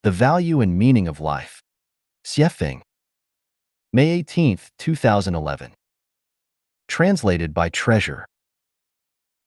The Value and Meaning of Life. Xiefeng. May 18, 2011. Translated by Treasure.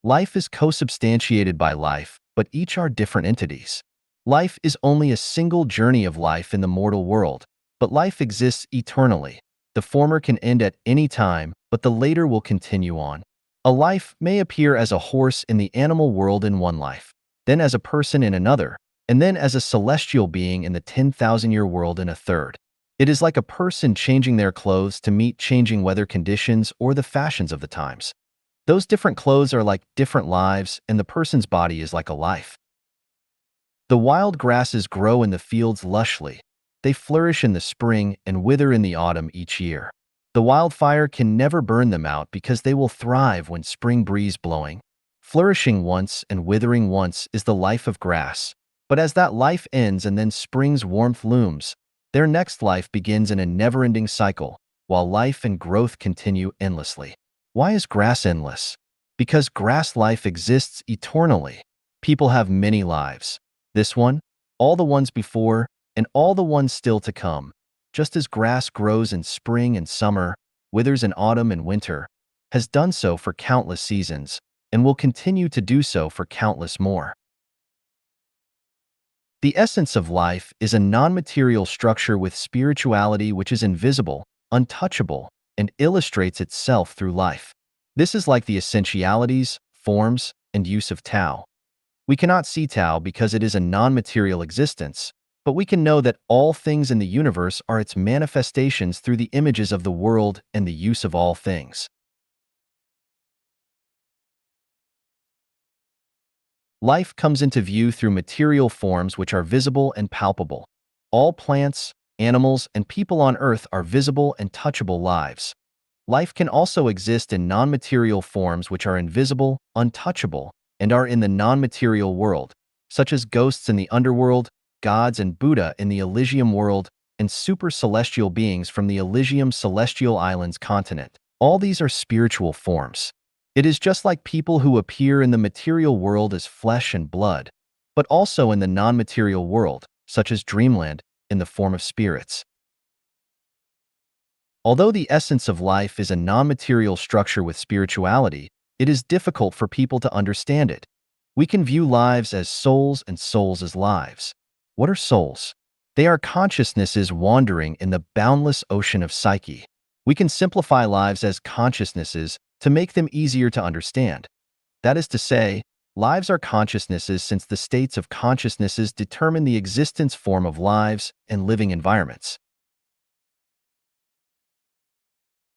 Life is co-substantiated by life, but each are different entities. Life is only a single journey of life in the mortal world, but life exists eternally. The former can end at any time, but the later will continue on. A life may appear as a horse in the animal world in one life, then as a person in another, and then as a celestial being in the 10,000-year world in a third. It is like a person changing their clothes to meet changing weather conditions or the fashions of the times. Those different clothes are like different lives, and the person's body is like a life. The wild grasses grow in the fields lushly. They flourish in the spring and wither in the autumn each year. The wildfire can never burn them out because they will thrive when spring breeze blowing. Flourishing once and withering once is the life of grass. But as that life ends and then spring's warmth looms, their next life begins in a never-ending cycle, while life and growth continue endlessly. Why is grass endless? Because grass life exists eternally. People have many lives. This one, all the ones before, and all the ones still to come. Just as grass grows in spring and summer, withers in autumn and winter, has done so for countless seasons, and will continue to do so for countless more. The essence of life is a non-material structure with spirituality which is invisible, untouchable, and illustrates itself through life. This is like the essentialities, forms, and use of Tao. We cannot see Tao because it is a non-material existence, but we can know that all things in the universe are its manifestations through the images of the world and the use of all things. Life comes into view through material forms which are visible and palpable. All plants, animals, and people on Earth are visible and touchable lives. Life can also exist in non-material forms which are invisible, untouchable, and are in the non-material world, such as ghosts in the underworld, gods and Buddha in the Elysium world, and super-celestial beings from the Elysium Celestial Islands continent. All these are spiritual forms. It is just like people who appear in the material world as flesh and blood, but also in the non-material world, such as Dreamland, in the form of spirits. Although the essence of life is a non-material structure with spirituality, it is difficult for people to understand it. We can view lives as souls and souls as lives. What are souls? They are consciousnesses wandering in the boundless ocean of psyche. We can simplify lives as consciousnesses to make them easier to understand. That is to say, lives are consciousnesses since the states of consciousnesses determine the existence form of lives and living environments.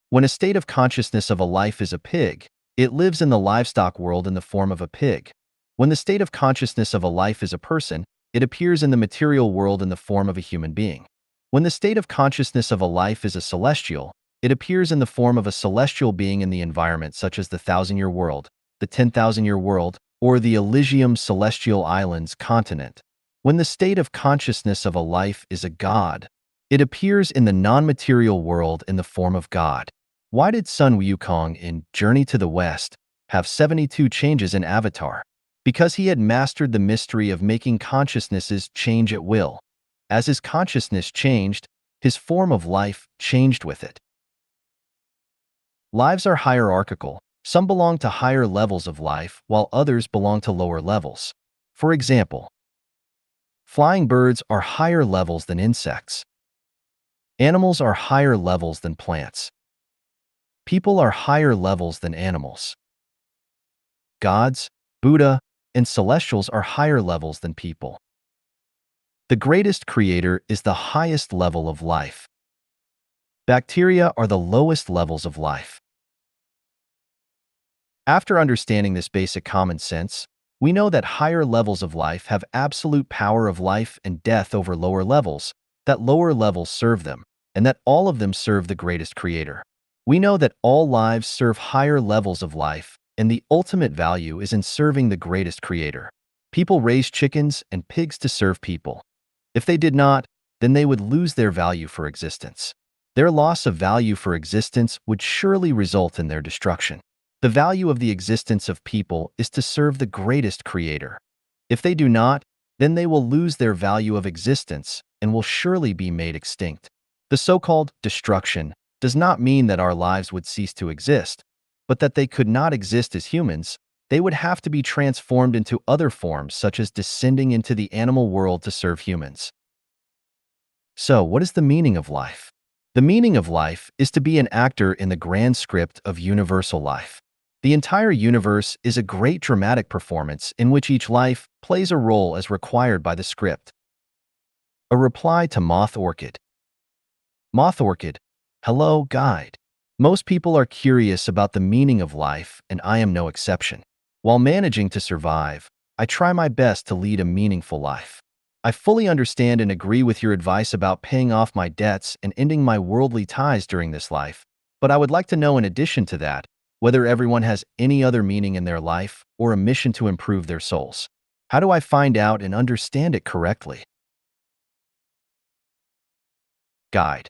When a state of consciousness of a life is a pig, it lives in the livestock world in the form of a pig. When the state of consciousness of a life is a person, it appears in the material world in the form of a human being. When the state of consciousness of a life is a celestial, it appears in the form of a celestial being in the environment such as the 1,000-year world, the 10,000-year world, or the Elysium Celestial Islands continent. When the state of consciousness of a life is a god, it appears in the non-material world in the form of God. Why did Sun Wukong in Journey to the West have 72 changes in avatar? Because he had mastered the mystery of making consciousnesses change at will. As his consciousness changed, his form of life changed with it. Lives are hierarchical. Some belong to higher levels of life, while others belong to lower levels. For example, flying birds are higher levels than insects. Animals are higher levels than plants. People are higher levels than animals. Gods, Buddha, and celestials are higher levels than people. The greatest creator is the highest level of life. Bacteria are the lowest levels of life. After understanding this basic common sense, we know that higher levels of life have absolute power of life and death over lower levels, that lower levels serve them, and that all of them serve the greatest creator. We know that all lives serve higher levels of life, and the ultimate value is in serving the greatest creator. People raise chickens and pigs to serve people. If they did not, then they would lose their value for existence. Their loss of value for existence would surely result in their destruction. The value of the existence of people is to serve the greatest creator. If they do not, then they will lose their value of existence and will surely be made extinct. The so-called destruction does not mean that our lives would cease to exist, but that they could not exist as humans. They would have to be transformed into other forms, such as descending into the animal world to serve humans. So, what is the meaning of life? The meaning of life is to be an actor in the grand script of universal life. The entire universe is a great dramatic performance in which each life plays a role as required by the script. A reply to Moth Orchid. Moth Orchid, hello, guide. Most people are curious about the meaning of life, and I am no exception. While managing to survive, I try my best to lead a meaningful life. I fully understand and agree with your advice about paying off my debts and ending my worldly ties during this life, but I would like to know, in addition to that, whether everyone has any other meaning in their life or a mission to improve their souls. How do I find out and understand it correctly? Guide.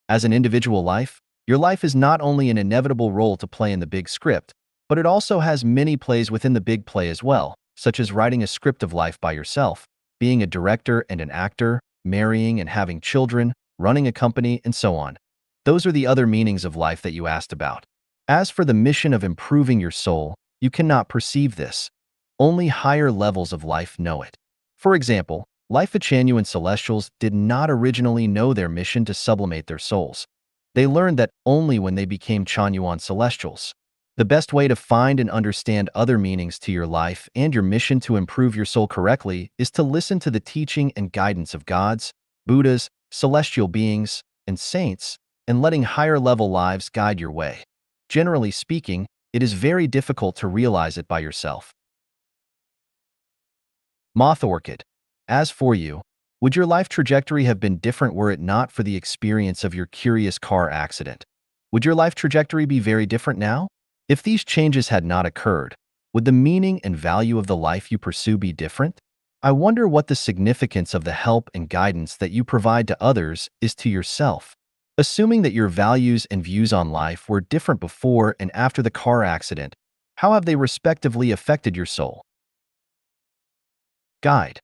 As an individual life, your life is not only an inevitable role to play in the big script, but it also has many plays within the big play as well, such as writing a script of life by yourself, being a director and an actor, marrying and having children, running a company, and so on. Those are the other meanings of life that you asked about. As for the mission of improving your soul, you cannot perceive this. Only higher levels of life know it. For example, Life-Chanyuan Celestials did not originally know their mission to sublimate their souls. They learned that only when they became Chanyuan Celestials. The best way to find and understand other meanings to your life and your mission to improve your soul correctly is to listen to the teaching and guidance of gods, Buddhas, celestial beings, and saints, and letting higher-level lives guide your way. Generally speaking, it is very difficult to realize it by yourself. Moth Orchid. As for you, would your life trajectory have been different were it not for the experience of your curious car accident? Would your life trajectory be very different now? If these changes had not occurred, would the meaning and value of the life you pursue be different? I wonder what the significance of the help and guidance that you provide to others is to yourself. Assuming that your values and views on life were different before and after the car accident, how have they respectively affected your soul? Guide.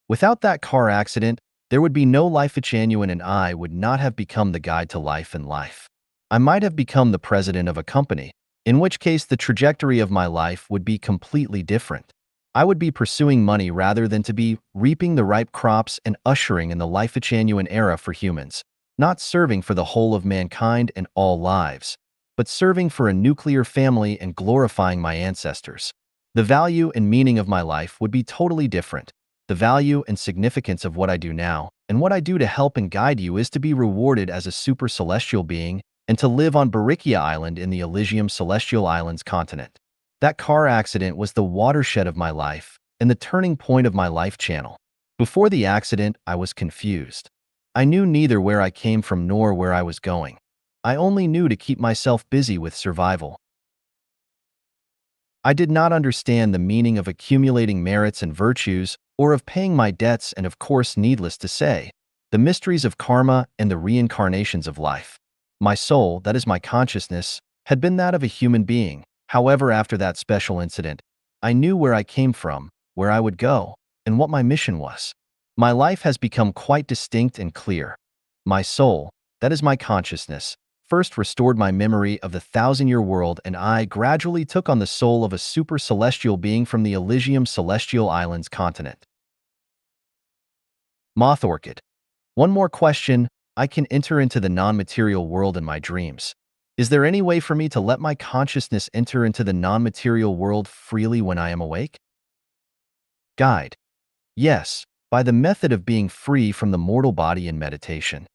Without that car accident, there would be no Life-Chanyuan, and I would not have become the guide to life and life. I might have become the president of a company, in which case the trajectory of my life would be completely different. I would be pursuing money rather than to be reaping the ripe crops and ushering in the Life-Chanyuan era for humans, not serving for the whole of mankind and all lives, but serving for a nuclear family and glorifying my ancestors. The value and meaning of my life would be totally different. The value and significance of what I do now, and what I do to help and guide you, is to be rewarded as a super celestial being and to live on Barikia Island in the Elysium Celestial Islands continent. That car accident was the watershed of my life and the turning point of my life channel. Before the accident, I was confused. I knew neither where I came from nor where I was going. I only knew to keep myself busy with survival. I did not understand the meaning of accumulating merits and virtues or of paying my debts, and of course, needless to say, the mysteries of karma and the reincarnations of life. My soul, that is my consciousness, had been that of a human being. However, after that special incident, I knew where I came from, where I would go, and what my mission was. My life has become quite distinct and clear. My soul, that is my consciousness, first restored my memory of the thousand-year world, and I gradually took on the soul of a super celestial being from the Elysium Celestial Islands continent. Moth Orchid. One more question. I can enter into the non-material world in my dreams. Is there any way for me to let my consciousness enter into the non-material world freely when I am awake? Guide. Yes, by the method of being free from the mortal body in meditation.